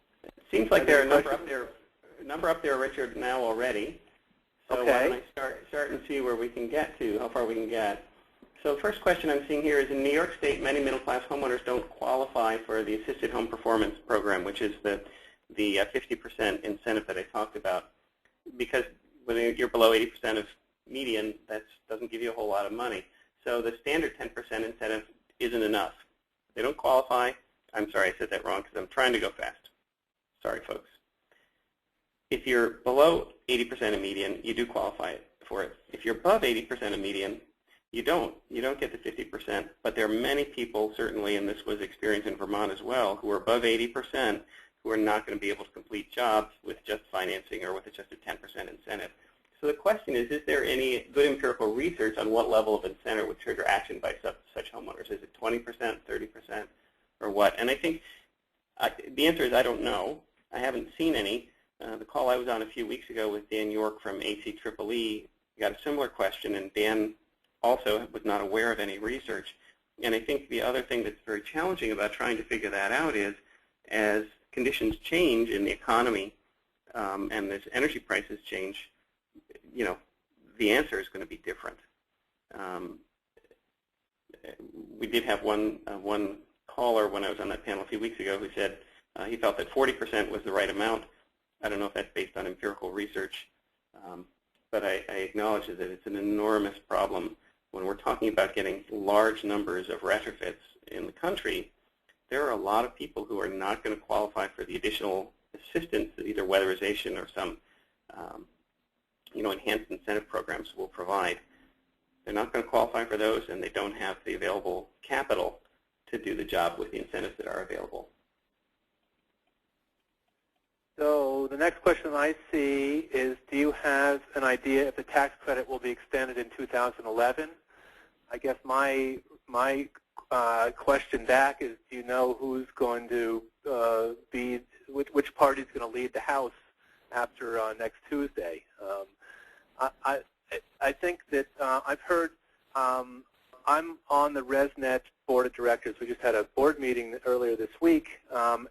Speaker 1: seems like there are a number up there, Richard, now already. So
Speaker 2: okay.
Speaker 1: Why don't I start and see where we can get to, how far we can get. So the first question I'm seeing here is, in New York State, many middle-class homeowners don't qualify for the Assisted Home Performance Program, which is the 50% incentive that I talked about, because when you're below 80% of median, that doesn't give you a whole lot of money. So the standard 10% incentive isn't enough. They don't qualify. I'm sorry, I said that wrong because I'm trying to go fast. Sorry, folks. If you're below 80% of median, you do qualify for it. If you're above 80% of median, you don't. You don't get the 50%, but there are many people, certainly, and this was experienced in Vermont as well, who are above 80% who are not going to be able to complete jobs with just financing or with just a 10% incentive. So the question is there any good empirical research on what level of incentive would trigger action by such homeowners? Is it 20%, 30%, or what? And I think the answer is I don't know. I haven't seen any. The call I was on a few weeks ago with Dan York from ACEEE got a similar question, and Dan also was not aware of any research. And I think the other thing that's very challenging about trying to figure that out is, as conditions change in the economy and as energy prices change, you know, the answer is going to be different. We did have one caller when I was on that panel a few weeks ago who said he felt that 40% was the right amount. I don't know if that's based on empirical research, but I acknowledge that it's an enormous problem when we're talking about getting large numbers of retrofits in the country. There are a lot of people who are not going to qualify for the additional assistance that either weatherization or some enhanced incentive programs will provide. They're not going to qualify for those, and they don't have the available capital to do the job with the incentives that are available.
Speaker 2: So the next question I see is, do you have an idea if the tax credit will be extended in 2011? I guess my question back is, do you know who's going to which party is going to lead the House after next Tuesday? I think that I've heard, I'm on the ResNet Board of Directors. We just had a board meeting earlier this week,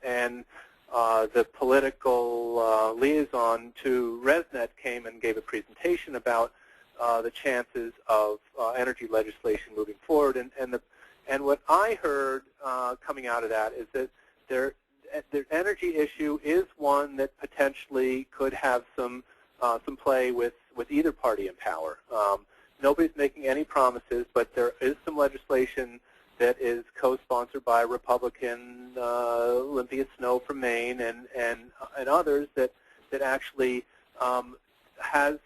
Speaker 2: and the political liaison to ResNet came and gave a presentation about the chances of energy legislation moving forward. And what I heard coming out of that is that the energy issue is one that potentially could have some play with either party in power. nobody's making any promises, but there is some legislation that is co-sponsored by Republican Olympia Snowe from Maine and others that actually has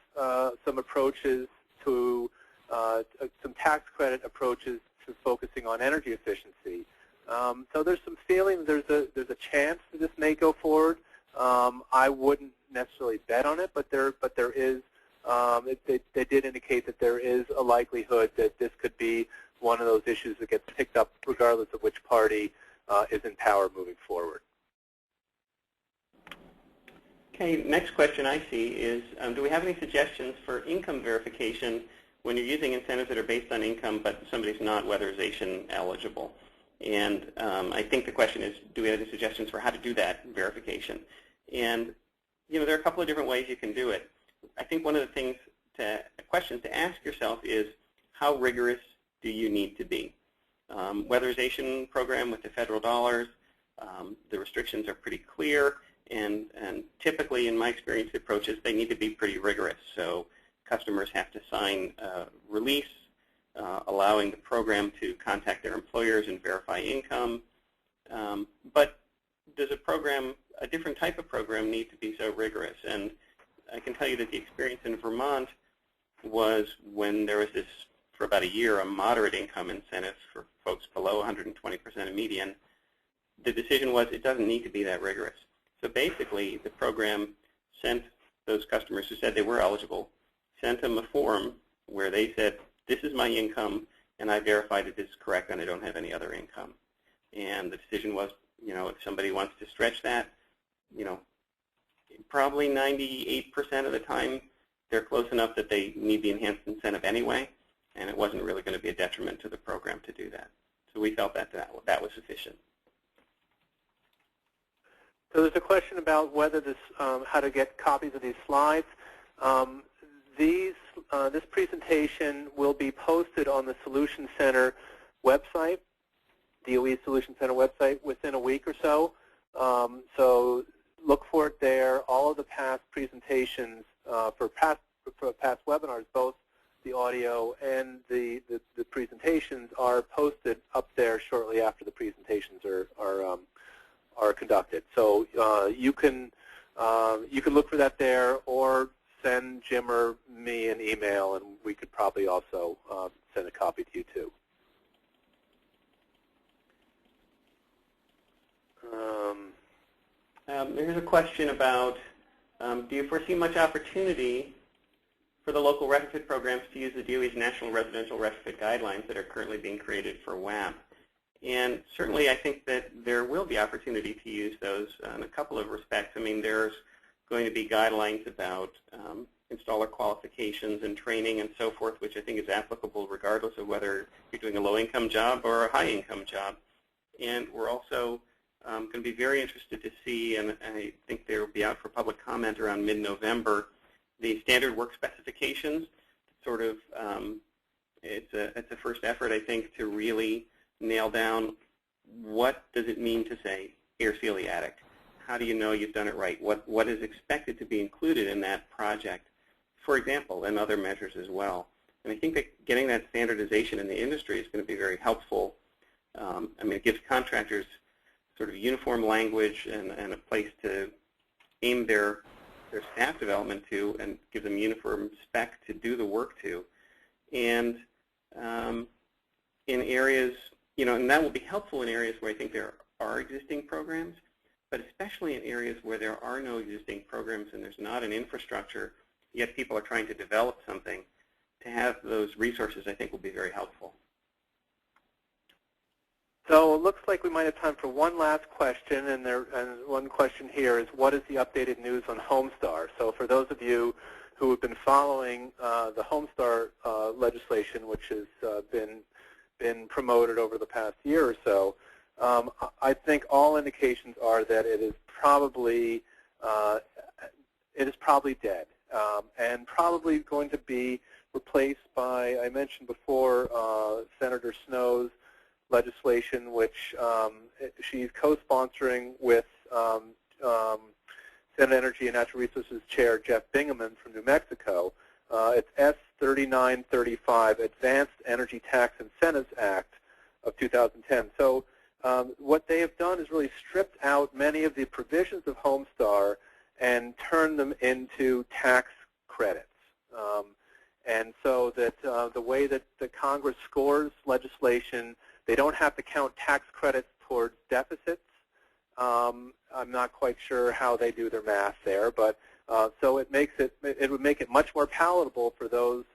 Speaker 2: some approaches to some tax credit approaches to focusing on energy efficiency. So there's some feeling there's a chance that this may go forward. I wouldn't necessarily bet on it, but there is. They did indicate that there is a likelihood that this could be one of those issues that gets picked up regardless of which party is in power moving forward.
Speaker 1: Okay, next question I see is, do we have any suggestions for income verification when you're using incentives that are based on income but somebody's not weatherization eligible? And I think the question is, do we have any suggestions for how to do that verification? And there are a couple of different ways you can do it. I think one of the questions to ask yourself is, how rigorous do you need to be? Weatherization program with the federal dollars, the restrictions are pretty clear, and typically, in my experience, the approaches, they need to be pretty rigorous. So customers have to sign a release allowing the program to contact their employers and verify income. But does a different type of program need to be so rigorous? And I can tell you that the experience in Vermont was when there was this, for about a year, a moderate income incentive for folks below 120% of median. The decision was it doesn't need to be that rigorous. So basically, the program sent those customers who said they were eligible, sent them a form where they said, this is my income, and I verified that this is correct, and I don't have any other income. And the decision was, if somebody wants to stretch that, probably 98% of the time, they're close enough that they need the enhanced incentive anyway, and it wasn't really going to be a detriment to the program to do that. So we felt that that was sufficient.
Speaker 2: So there's a question about whether this, how to get copies of these slides. This presentation will be posted on the Solution Center website, DOE Solution Center website, within a week or so. So look for it there. All of the past presentations for past webinars, both the audio and the presentations, are posted up there shortly after the presentations are conducted. So you can look for that there, or send Jim or me an email, and we could probably also send a copy to you too.
Speaker 1: Here's a question about, do you foresee much opportunity for the local retrofit programs to use the DOE's National Residential Retrofit Guidelines that are currently being created for WAP? And certainly I think that there will be opportunity to use those in a couple of respects. I mean, there's going to be guidelines about installer qualifications and training and so forth, which I think is applicable regardless of whether you're doing a low-income job or a high-income job. And we're also going to be very interested to see, and I think they will be out for public comment around mid-November, the standard work specifications. Sort of, it's a first effort, I think, to really nail down what does it mean to say air seal the attic. How do you know you've done it right? What is expected to be included in that project, for example, and other measures as well. And I think that getting that standardization in the industry is going to be very helpful. I mean, it gives contractors sort of uniform language and a place to aim their staff development to, and give them uniform spec to do the work to. And in areas, and that will be helpful in areas where I think there are existing programs, but especially in areas where there are no existing programs and there's not an infrastructure, yet people are trying to develop something. To have those resources, I think, will be very helpful.
Speaker 2: So it looks like we might have time for one last question, and one question here is, what is the updated news on Homestar? So for those of you who have been following the Homestar legislation, which has been promoted over the past year or so, I think all indications are that it is probably dead, and probably going to be replaced by, I mentioned before, Senator Snow's legislation, which she's co-sponsoring with Senate Energy and Natural Resources Chair Jeff Bingaman from New Mexico, It's S3935, Advanced Energy Tax Incentives Act of 2010. So what they have done is really stripped out many of the provisions of Homestar and turned them into tax credits. And so that the way that the Congress scores legislation, they don't have to count tax credits towards deficits. I'm not quite sure how they do their math there, but so it would make it much more palatable for those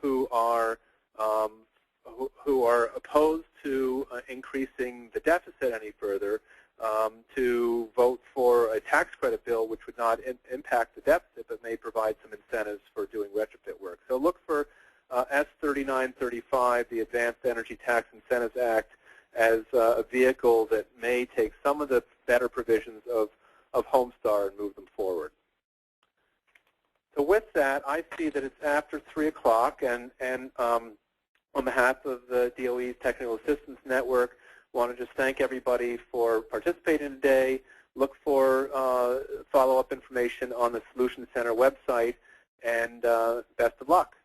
Speaker 2: who are opposed to increasing the deficit any further to vote for a tax credit bill which would not impact the deficit but may provide some incentives for doing retrofit work. So look for S3935, the Advanced Energy Tax Incentives Act, as a vehicle that may take some of the better provisions of Homestar and move them forward. So with that, I see that it's after 3 o'clock, and on behalf of the DOE's Technical Assistance Network, I want to just thank everybody for participating today. Look for follow-up information on the Solutions Center website, and best of luck.